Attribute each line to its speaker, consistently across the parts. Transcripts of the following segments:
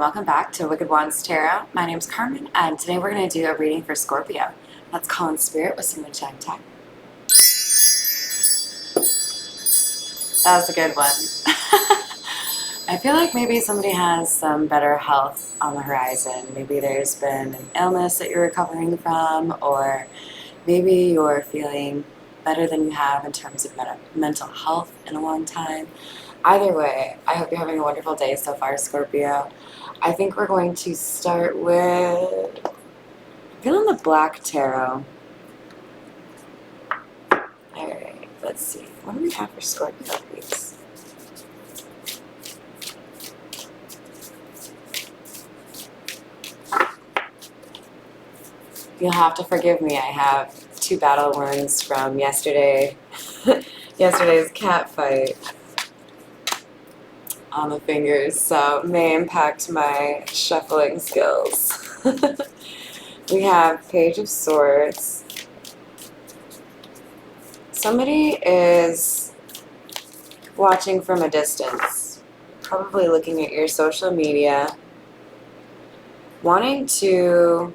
Speaker 1: welcome back to Wicked Wands Tarot. My name's Carmen, and today we're going to do a reading for Scorpio. Let's call in spirit with some chime time. That was a good one. I feel like maybe somebody has some better health on the horizon. Maybe there's been an illness that you're recovering from, or maybe you're feeling better than you have in terms of mental health in a long time. Either way, I hope you're having a wonderful day so far, Scorpio. I think we're going to start with, I'm feeling the Black Tarot. Alright, let's see. What do we have for Scorpio, please? You'll have to forgive me. I have 2 battle wounds from yesterday's cat fight on the fingers, so it may impact my shuffling skills. We have Page of Swords. Somebody is watching from a distance, probably looking at your social media, wanting to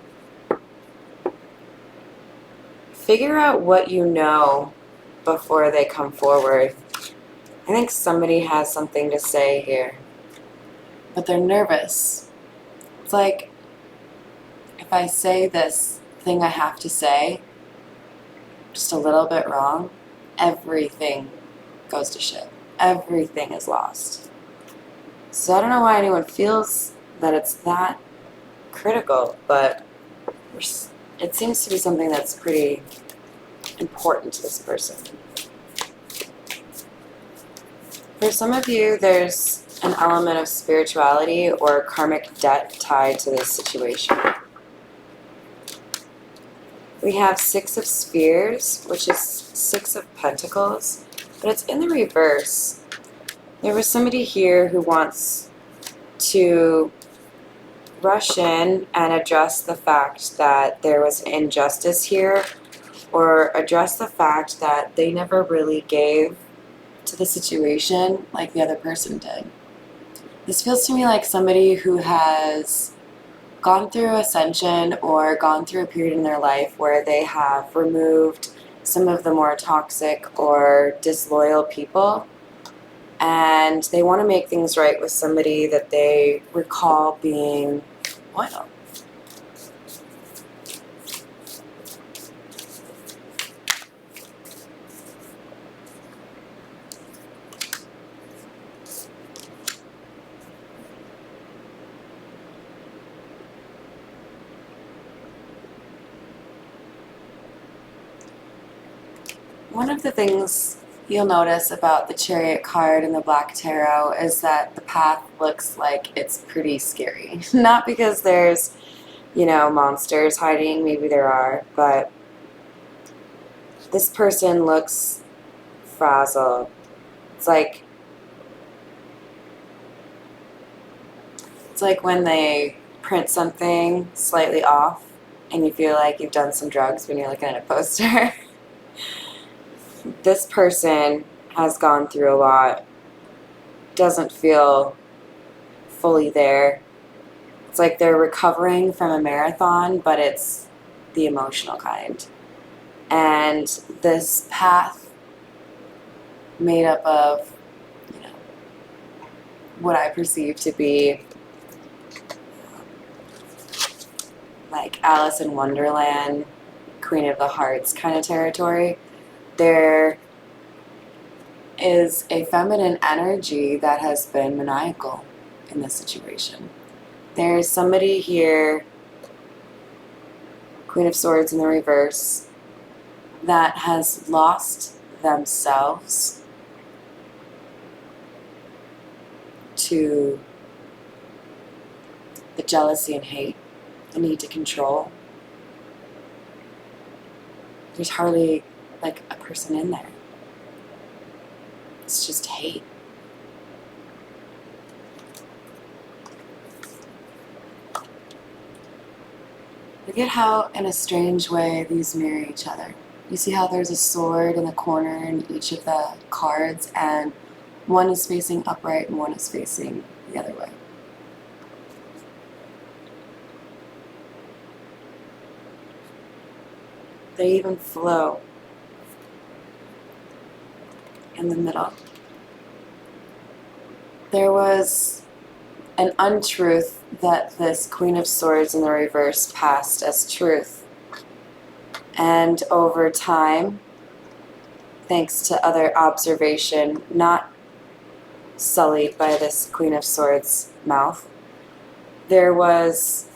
Speaker 1: figure out what you know before they come forward. I think somebody has something to say here, but they're nervous. It's like, if I say this thing I have to say just a little bit wrong, everything goes to shit. Everything is lost. So I don't know why anyone feels that it's that critical, but it seems to be something that's pretty important to this person. For some of you, there's an element of spirituality or karmic debt tied to this situation. We have 6 of Spears, which is 6 of Pentacles, but it's in the reverse. There was somebody here who wants to rush in and address the fact that there was an injustice here, or address the fact that they never really gave to the situation like the other person did. This feels to me like somebody who has gone through ascension or gone through a period in their life where they have removed some of the more toxic or disloyal people, and they want to make things right with somebody that they recall being loyal. One of the things you'll notice about the Chariot card and the Black Tarot is that the path looks like it's pretty scary. Not because there's, monsters hiding, maybe there are, but this person looks frazzled. It's like when they print something slightly off and you feel like you've done some drugs when you're looking at a poster. This person has gone through a lot, doesn't feel fully there. It's like they're recovering from a marathon, but it's the emotional kind. And this path made up of, what I perceive to be like Alice in Wonderland, Queen of the Hearts kind of territory. There is a feminine energy that has been maniacal in this situation. There's somebody here, Queen of Swords in the reverse, that has lost themselves to the jealousy and hate, the need to control. There's hardly like a person in there. It's just hate. Look at how, in a strange way, these mirror each other. You see how there's a sword in the corner in each of the cards, and one is facing upright and one is facing the other way. They even flow in the middle. There was an untruth that this Queen of Swords in the reverse passed as truth. And over time, thanks to other observation, not sullied by this Queen of Swords mouth, there was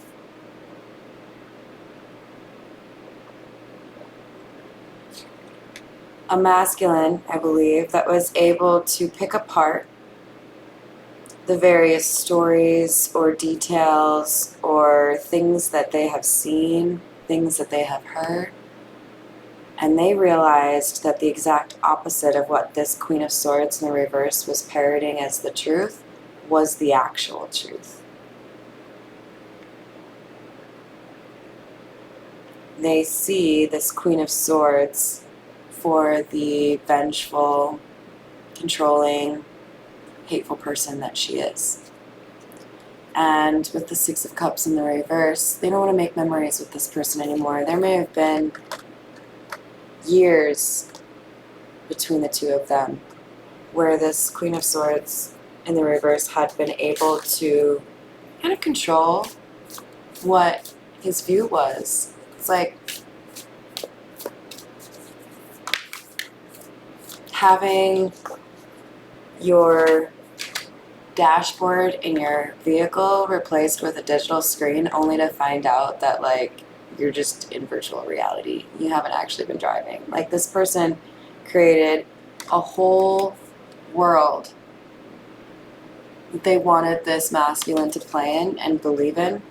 Speaker 1: a masculine, I believe, that was able to pick apart the various stories or details or things that they have seen, things that they have heard, and they realized that the exact opposite of what this Queen of Swords in the reverse was parroting as the truth was the actual truth. They see this Queen of Swords for the vengeful, controlling, hateful person that she is. And with the Six of Cups in the reverse, they don't want to make memories with this person anymore. There may have been years between the two of them where this Queen of Swords in the reverse had been able to kind of control what his view was. It's like having your dashboard in your vehicle replaced with a digital screen only to find out that like you're just in virtual reality. You haven't actually been driving. Like this person created a whole world that they wanted this masculine to play in and believe in,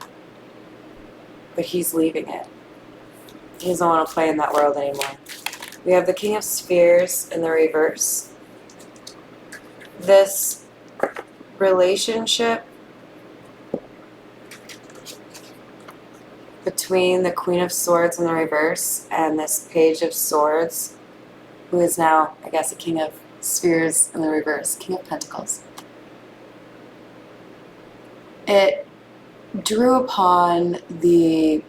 Speaker 1: but he's leaving it. He doesn't want to play in that world anymore. We have the King of Spheres in the reverse. This relationship between the Queen of Swords in the reverse and this Page of Swords, who is now, I guess, a King of Spheres in the reverse, King of Pentacles. It drew upon the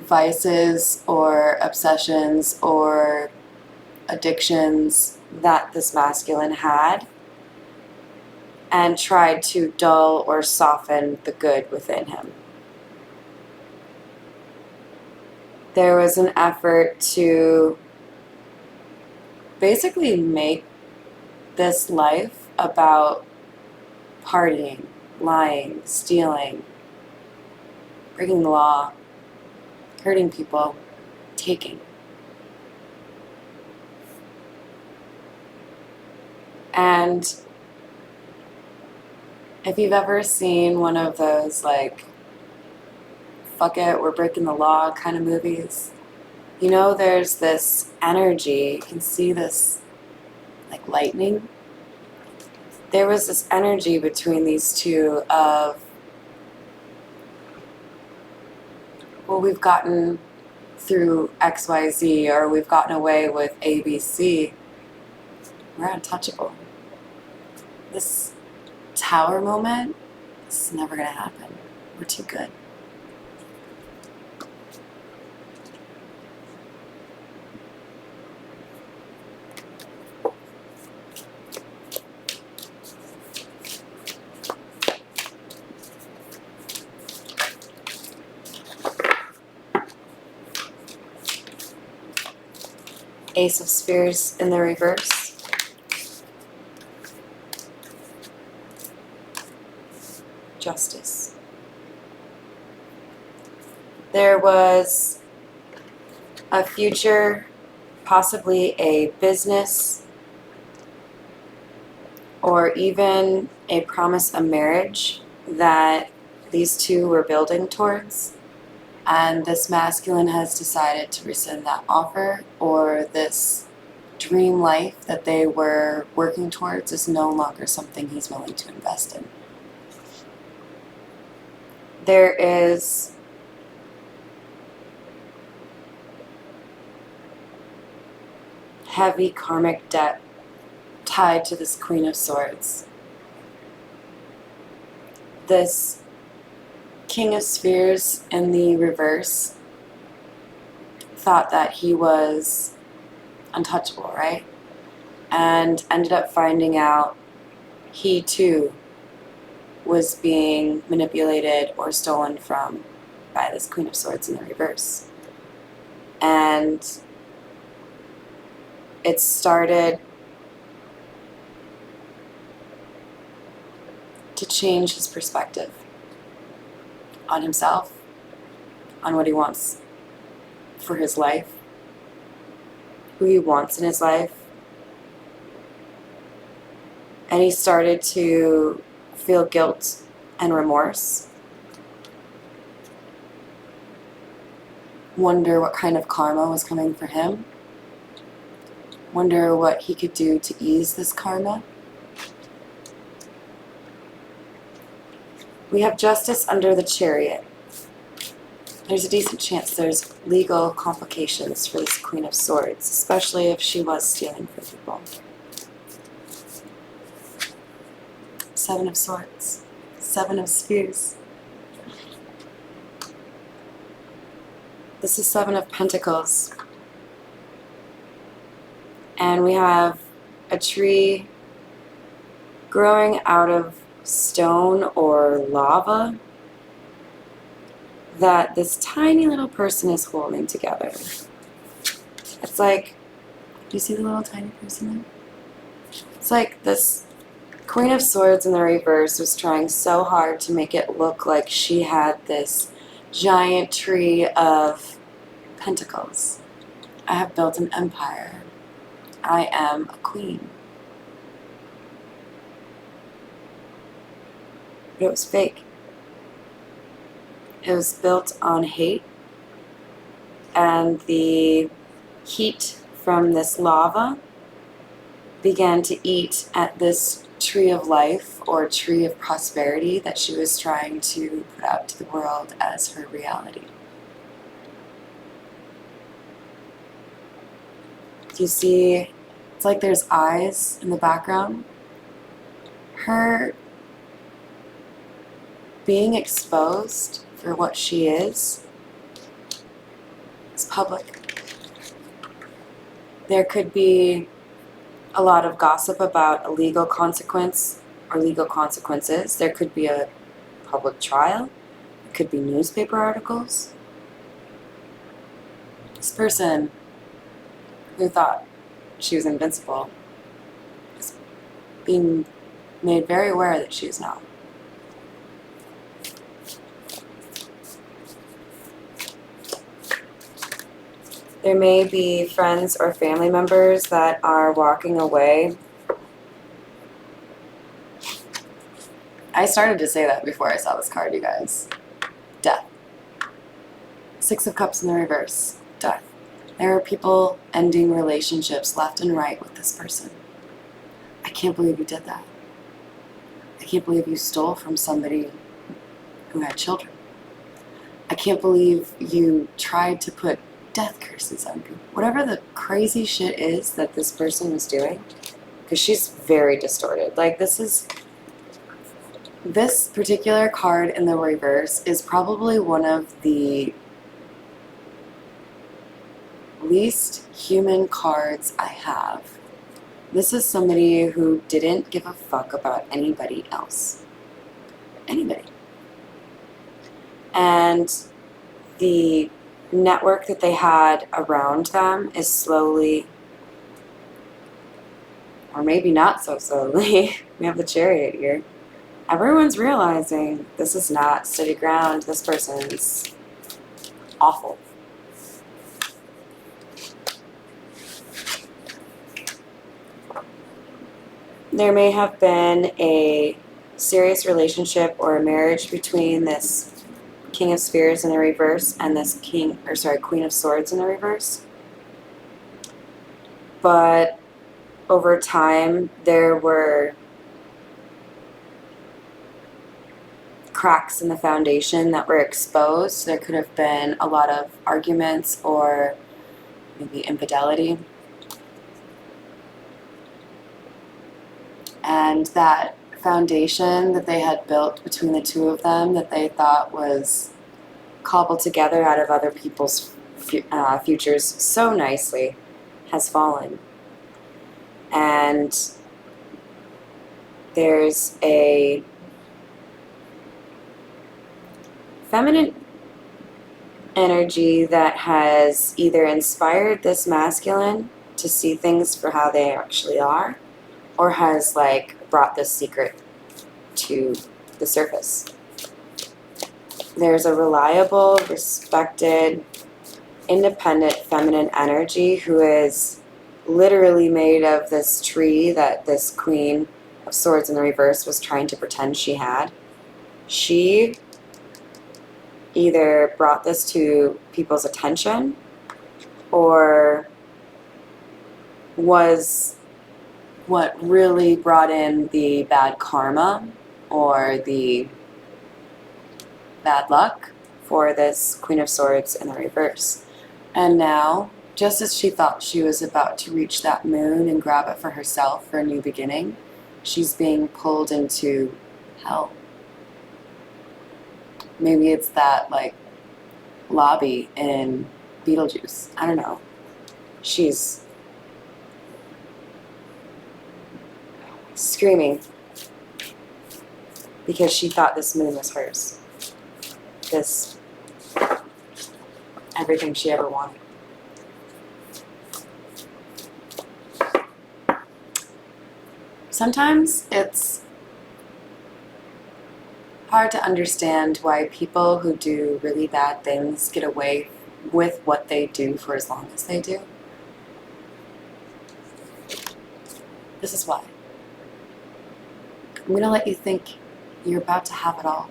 Speaker 1: vices or obsessions or addictions that this masculine had and tried to dull or soften the good within him. There was an effort to basically make this life about partying, lying, stealing, breaking the law, hurting people, taking. And if you've ever seen one of those like, fuck it, we're breaking the law kind of movies, you know there's this energy, you can see this like lightning. There was this energy between these two of, well, we've gotten through XYZ or we've gotten away with ABC. We're untouchable. This tower moment, this is never going to happen. We're too good. Ace of Spears in the reverse. Justice. There was a future, possibly a business, or even a promise of marriage that these two were building towards. And this masculine has decided to rescind that offer, or this dream life that they were working towards is no longer something he's willing to invest in. There is heavy karmic debt tied to this Queen of Swords. This King of Spheres in the reverse thought that he was untouchable, right? And ended up finding out he too was being manipulated or stolen from by this Queen of Swords in the reverse. And it started to change his perspective on himself, on what he wants for his life, who he wants in his life. And he started to feel guilt and remorse, wonder what kind of karma was coming for him, wonder what he could do to ease this karma. We have Justice under the Chariot. There's a decent chance there's legal complications for this Queen of Swords, especially if she was stealing from people. Seven of Swords. Seven of Spears. This is Seven of Pentacles. And we have a tree growing out of stone or lava that this tiny little person is holding together. It's like, do you see the little tiny person there? It's like this Queen of Swords in the reverse was trying so hard to make it look like she had this giant tree of pentacles. I have built an empire. I am a queen. But it was fake. It was built on hate, and the heat from this lava began to eat at this tree of life or tree of prosperity that she was trying to put out to the world as her reality. Do you see, it's like there's eyes in the background. Her being exposed for what she is public. There could be a lot of gossip about a legal consequence or legal consequences. There could be a public trial. It could be newspaper articles. This person who thought she was invincible is being made very aware that she is not. There may be friends or family members that are walking away. I started to say that before I saw this card, you guys. Death. Six of Cups in the reverse. Death. There are people ending relationships left and right with this person. I can't believe you did that. I can't believe you stole from somebody who had children. I can't believe you tried to put death curses on people. Whatever the crazy shit is that this person was doing, because she's very distorted. Like, this particular card in the reverse is probably one of the least human cards I have. This is somebody who didn't give a fuck about anybody else. Anybody. And the network that they had around them is slowly, or maybe not so slowly, we have the Chariot here. Everyone's realizing this is not steady ground. This person's awful. There may have been a serious relationship or a marriage between this King of Spears in the reverse and this Queen of Swords in the reverse. But over time, there were cracks in the foundation that were exposed. There could have been a lot of arguments or maybe infidelity. And that foundation that they had built between the two of them that they thought was cobbled together out of other people's futures so nicely, has fallen. And there's a feminine energy that has either inspired this masculine to see things for how they actually are, or has like brought this secret to the surface. There's a reliable, respected, independent feminine energy who is literally made of this tree that this Queen of Swords in the reverse was trying to pretend she had. She either brought this to people's attention or was what really brought in the bad karma or the bad luck for this Queen of Swords in the reverse. And now, just as she thought she was about to reach that moon and grab it for herself for a new beginning, she's being pulled into hell. Maybe it's that, like, lobby in Beetlejuice. I don't know. She's screaming because she thought this moon was hers. This, everything she ever wanted. Sometimes it's hard to understand why people who do really bad things get away with what they do for as long as they do. This is why. I'm going to let you think you're about to have it all.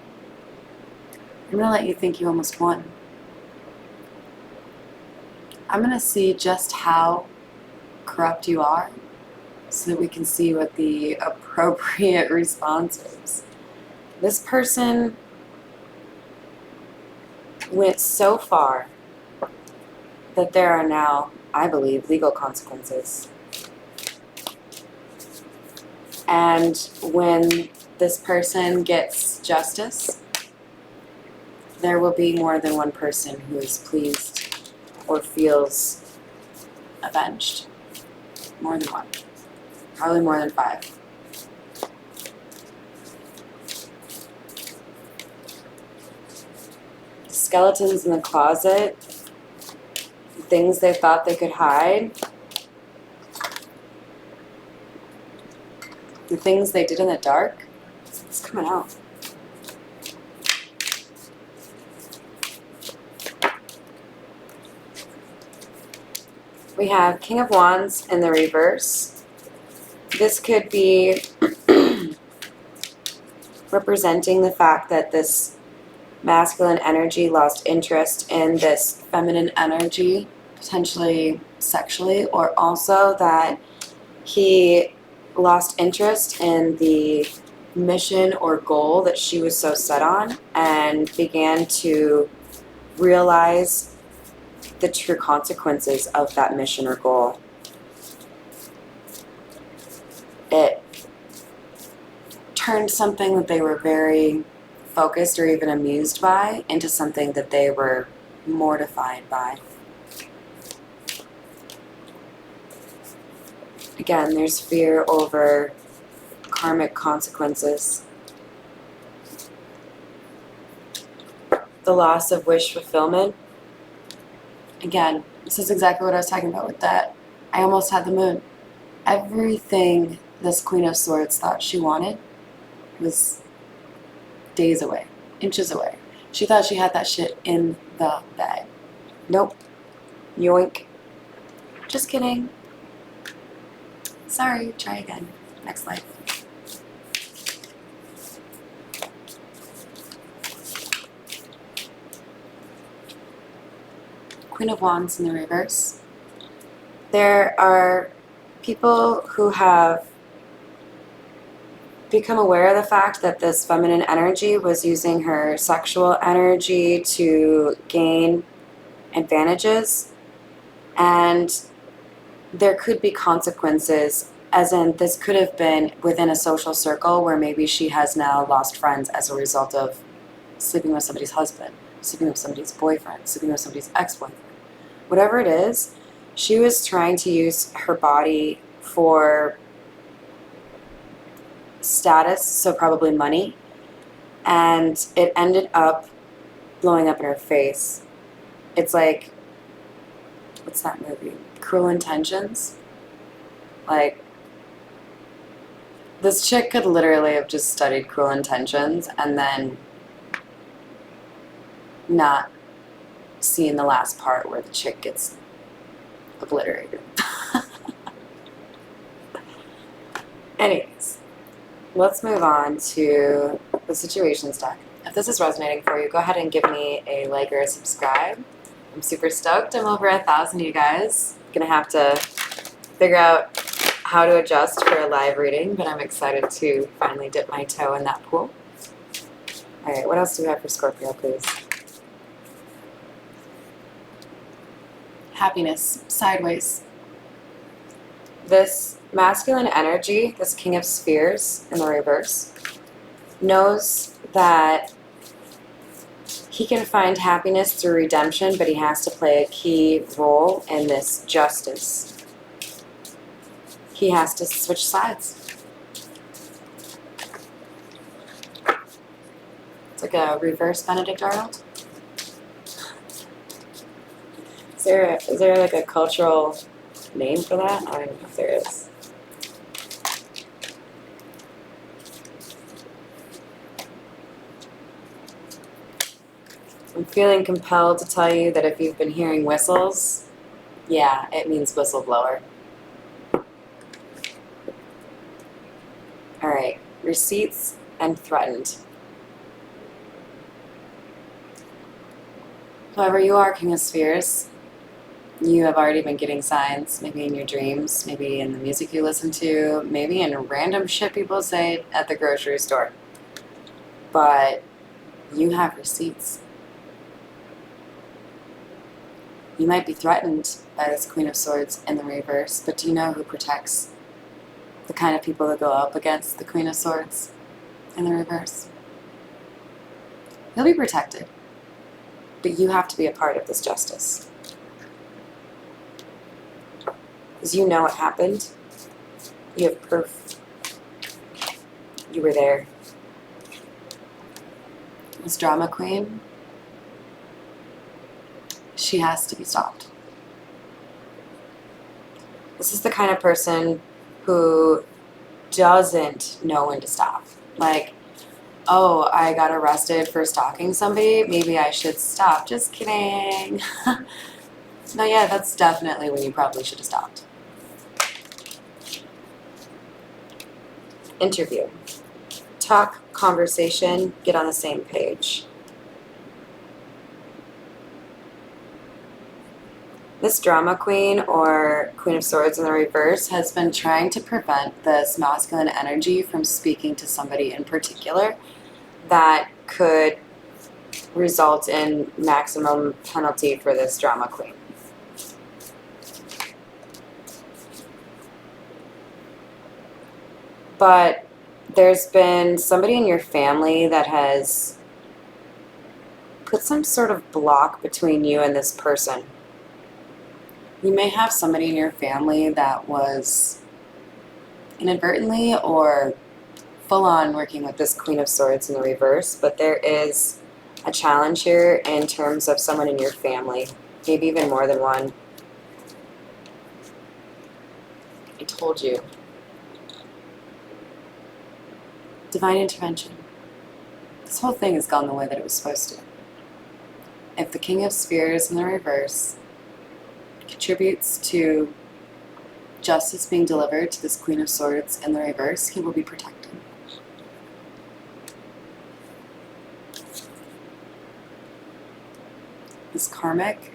Speaker 1: I'm going to let you think you almost won. I'm going to see just how corrupt you are so that we can see what the appropriate response is. This person went so far that there are now, I believe, legal consequences. And when this person gets justice, there will be more than one person who is pleased or feels avenged. More than one. Probably more than 5. Skeletons in the closet, things they thought they could hide, the things they did in the dark, it's coming out. We have King of Wands in the reverse. This could be representing the fact that this masculine energy lost interest in this feminine energy, potentially sexually, or also that he lost interest in the mission or goal that she was so set on and began to realize the true consequences of that mission or goal. It turned something that they were very focused or even amused by into something that they were mortified by. Again, there's fear over karmic consequences. The loss of wish fulfillment. Again, this is exactly what I was talking about with that. I almost had the moon. Everything this Queen of Swords thought she wanted was days away, inches away. She thought she had that shit in the bag. Nope. Yoink. Just kidding. Sorry, try again. Next life. Queen of Wands in the reverse. There are people who have become aware of the fact that this feminine energy was using her sexual energy to gain advantages, and there could be consequences, as in this could have been within a social circle where maybe she has now lost friends as a result of sleeping with somebody's husband, sleeping with somebody's boyfriend, sleeping with somebody's ex-boyfriend. whatever it is, she was trying to use her body for status, so probably money, and it ended up blowing up in her face. It's like, what's that movie? Cruel Intentions? Like, this chick could literally have just studied Cruel Intentions and then not seen the last part where the chick gets obliterated. Anyways, let's move on to the situations deck. If this is resonating for you, go ahead and give me a like or a subscribe. I'm super stoked. I'm over 1,000, you guys. Gonna have to figure out how to adjust for a live reading, but I'm excited to finally dip my toe in that pool. All right, what else do we have for Scorpio, please? Happiness, sideways. This masculine energy, this King of Spheres in the reverse, knows that he can find happiness through redemption, but he has to play a key role in this justice. He has to switch sides. It's like a reverse Benedict Arnold. Is there like a cultural name for that? I don't know if there is. I'm feeling compelled to tell you that if you've been hearing whistles, yeah, it means whistleblower. All right, receipts and threatened. Whoever you are, King of Spheres, you have already been getting signs, maybe in your dreams, maybe in the music you listen to, maybe in random shit people say at the grocery store. But you have receipts. You might be threatened by this Queen of Swords in the reverse, but do you know who protects the kind of people that go up against the Queen of Swords in the reverse? You'll be protected, but you have to be a part of this justice. Because you know what happened. You have proof. You were there. This drama queen, she has to be stopped. This is the kind of person who doesn't know when to stop. Like, oh, I got arrested for stalking somebody, maybe I should stop. Just kidding. No, yeah, that's definitely when you probably should have stopped. Interview. Talk, conversation, get on the same page. This drama queen or Queen of Swords in the reverse has been trying to prevent this masculine energy from speaking to somebody in particular that could result in maximum penalty for this drama queen. But there's been somebody in your family that has put some sort of block between you and this person. You may have somebody in your family that was inadvertently or full-on working with this Queen of Swords in the reverse, but there is a challenge here in terms of someone in your family, maybe even more than one. I told you. Divine intervention. This whole thing has gone the way that it was supposed to. If the King of Spheres in the reverse contributes to justice being delivered to this Queen of Swords in the reverse, he will be protected. This karmic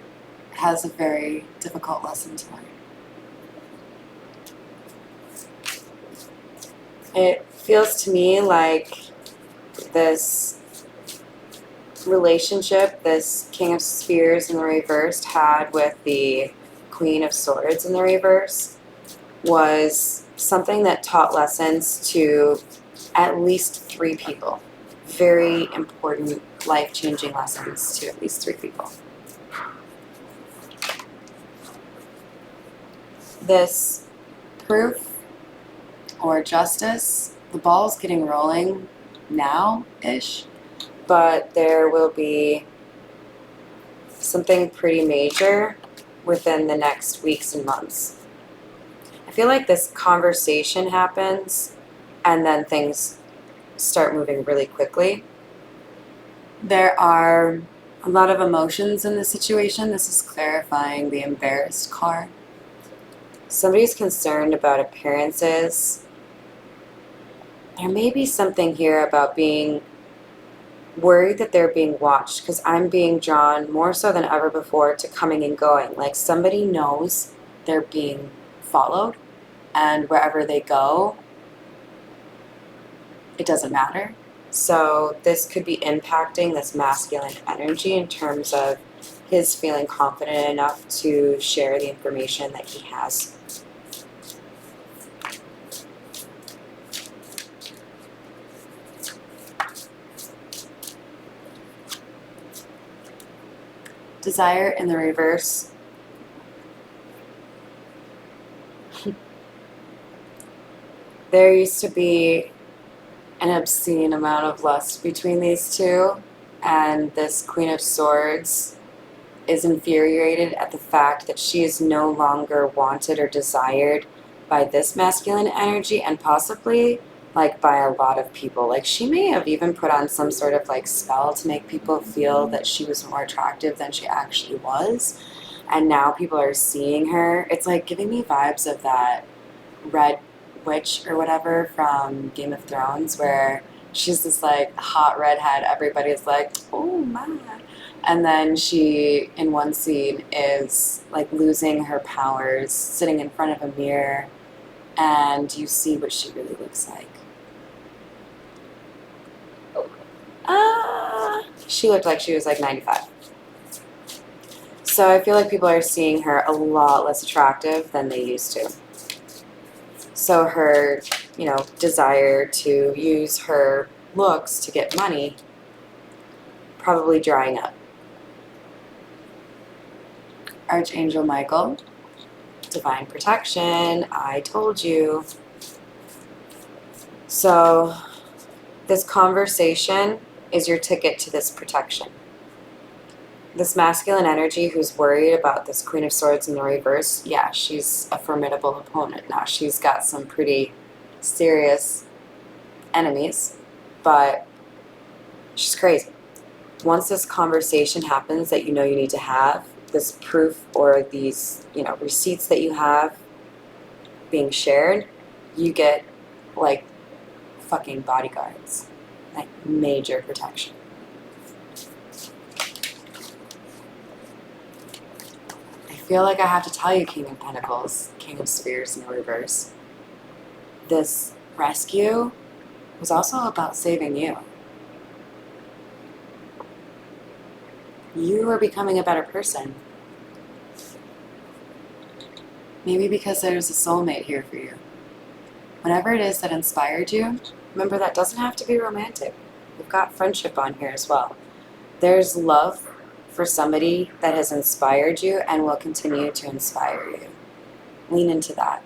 Speaker 1: has a very difficult lesson to learn. It feels to me like this relationship this King of Spheres in the reverse had with the Queen of Swords in the reverse was something that taught lessons to at least 3 people. Very important, life-changing lessons to at least 3 people. This proof or justice, the ball's getting rolling now-ish, but there will be something pretty major within the next weeks and months. I feel like this conversation happens and then things start moving really quickly. There are a lot of emotions in the situation. This is clarifying the embarrassed card. Somebody's concerned about appearances. There may be something here about being worried that they're being watched, because I'm being drawn more so than ever before to coming and going. Like somebody knows they're being followed, and wherever they go, it doesn't matter. So this could be impacting this masculine energy in terms of his feeling confident enough to share the information that he has. Desire in the reverse. There used to be an obscene amount of lust between these two, and this Queen of Swords is infuriated at the fact that she is no longer wanted or desired by this masculine energy, and possibly like by a lot of people. Like she may have even put on some sort of like spell to make people feel that she was more attractive than she actually was, and now people are seeing her. It's like giving me vibes of that Red Witch or whatever from Game of Thrones, where she's this like hot redhead, everybody's like, oh my. And then she, in one scene, is like losing her powers, sitting in front of a mirror, and you see what she really looks like. She looked like she was like 95. So I feel like people are seeing her a lot less attractive than they used to. So her, desire to use her looks to get money probably drying up. Archangel Michael, divine protection, I told you. So this conversation is your ticket to this protection. This masculine energy who's worried about this Queen of Swords in the reverse, yeah, she's a formidable opponent now. She's got some pretty serious enemies, but she's crazy. Once this conversation happens that you need to have, this proof or these, receipts that you have being shared, you get like fucking bodyguards, like major protection. I feel like I have to tell you, King of Pentacles, King of Spears in the reverse, this rescue was also about saving you. You are becoming a better person. Maybe because there's a soulmate here for you. Whatever it is that inspired you, remember that doesn't have to be romantic. We've got friendship on here as well. There's love for somebody that has inspired you and will continue to inspire you. Lean into that.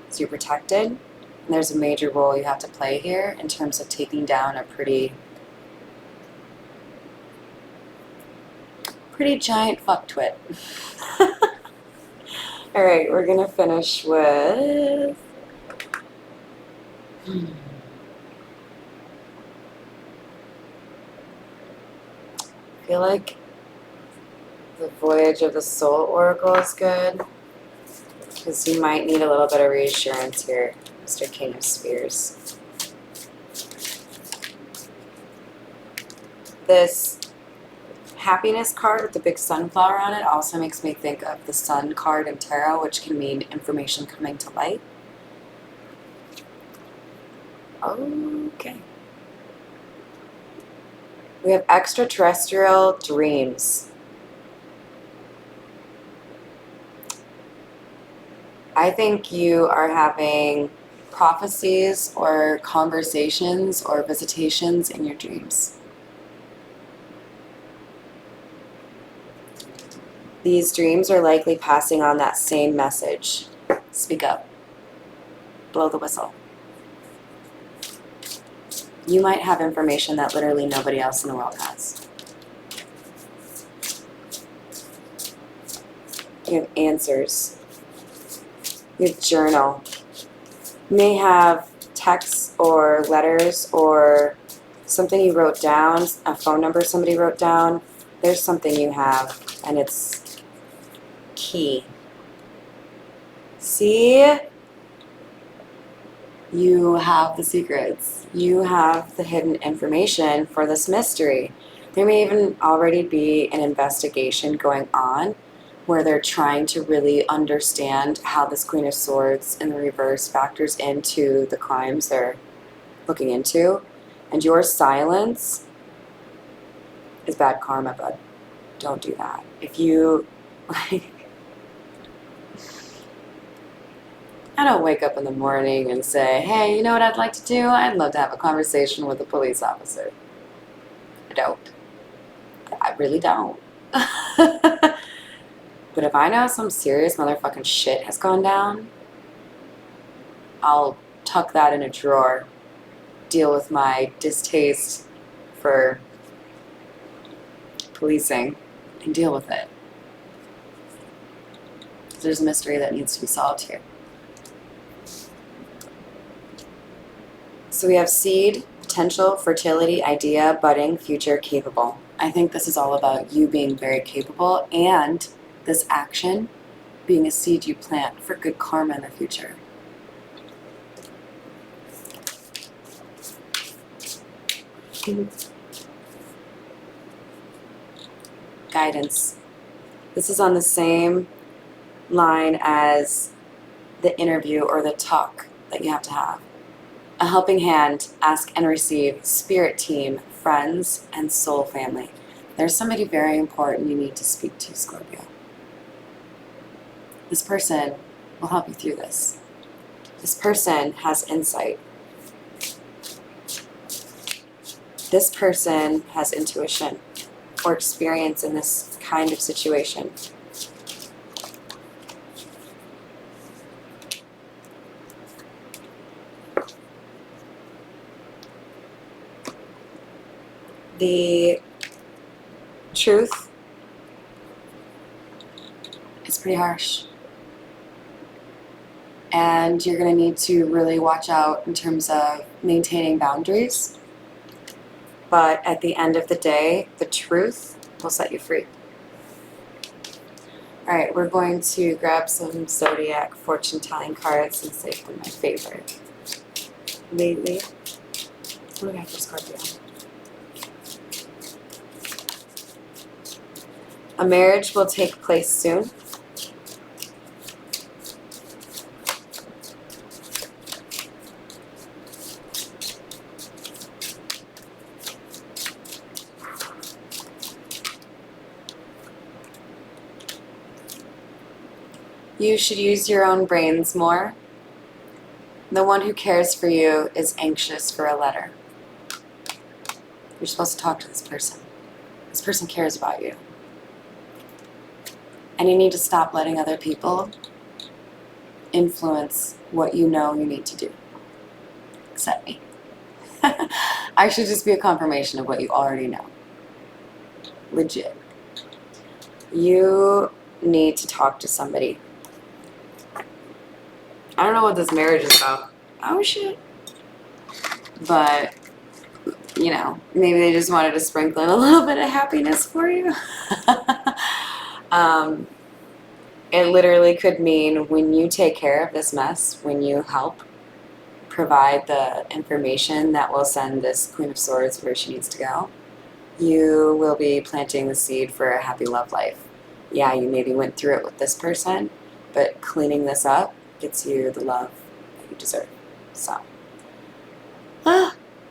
Speaker 1: So you're protected, and there's a major role you have to play here in terms of taking down a pretty giant fuck twit. All right, we're gonna finish with I feel like the Voyage of the Soul Oracle is good, because you might need a little bit of reassurance here, Mr. King of Spears. This happiness card with the big sunflower on it also makes me think of the sun card in tarot, which can mean information coming to light. Okay. We have extraterrestrial dreams. I think you are having prophecies or conversations or visitations in your dreams. These dreams are likely passing on that same message. Speak up. Blow the whistle. You might have information that literally nobody else in the world has. You have answers. You have journal. You may have texts or letters or something you wrote down, a phone number somebody wrote down. There's something you have, and it's key. See? You have the secrets. You have the hidden information for this mystery. There may even already be an investigation going on where they're trying to really understand how this Queen of Swords in the reverse factors into the crimes they're looking into. And your silence is bad karma, bud. Don't do that. If you, like, I don't wake up in the morning and say, hey, you know what I'd like to do? I'd love to have a conversation with a police officer. I don't. I really don't. But if I know some serious motherfucking shit has gone down, I'll tuck that in a drawer, deal with my distaste for policing, and deal with it. There's a mystery that needs to be solved here. So we have seed, potential, fertility, idea, budding, future, capable. I think this is all about you being very capable and this action being a seed you plant for good karma in the future. Guidance. This is on the same line as the interview or the talk that you have to have. A helping hand, ask and receive, spirit team, friends, and soul family. There's somebody very important you need to speak to, Scorpio. This person will help you through this. This person has insight. This person has intuition or experience in this kind of situation. The truth is pretty harsh. And you're going to need to really watch out in terms of maintaining boundaries. But at the end of the day, the truth will set you free. All right, we're going to grab some zodiac fortune telling cards and save them my favorite. Lately, what do we got for Scorpio? A marriage will take place soon. You should use your own brains more. The one who cares for you is anxious for a letter. You're supposed to talk to this person. This person cares about you. And you need to stop letting other people influence what you know you need to do. Except me. I should just be a confirmation of what you already know. Legit. You need to talk to somebody. I don't know what this marriage is about. Oh shit. But, you know, maybe they just wanted to sprinkle in a little bit of happiness for you. It literally could mean when you take care of this mess, when you help provide the information that will send this Queen of Swords where she needs to go, you will be planting the seed for a happy love life. Yeah, you maybe went through it with this person, but cleaning this up gets you the love that you deserve. So,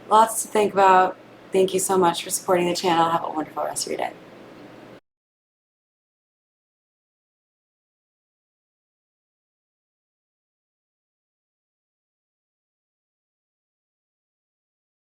Speaker 1: lots to think about. Thank you so much for supporting the channel. Have a wonderful rest of your day.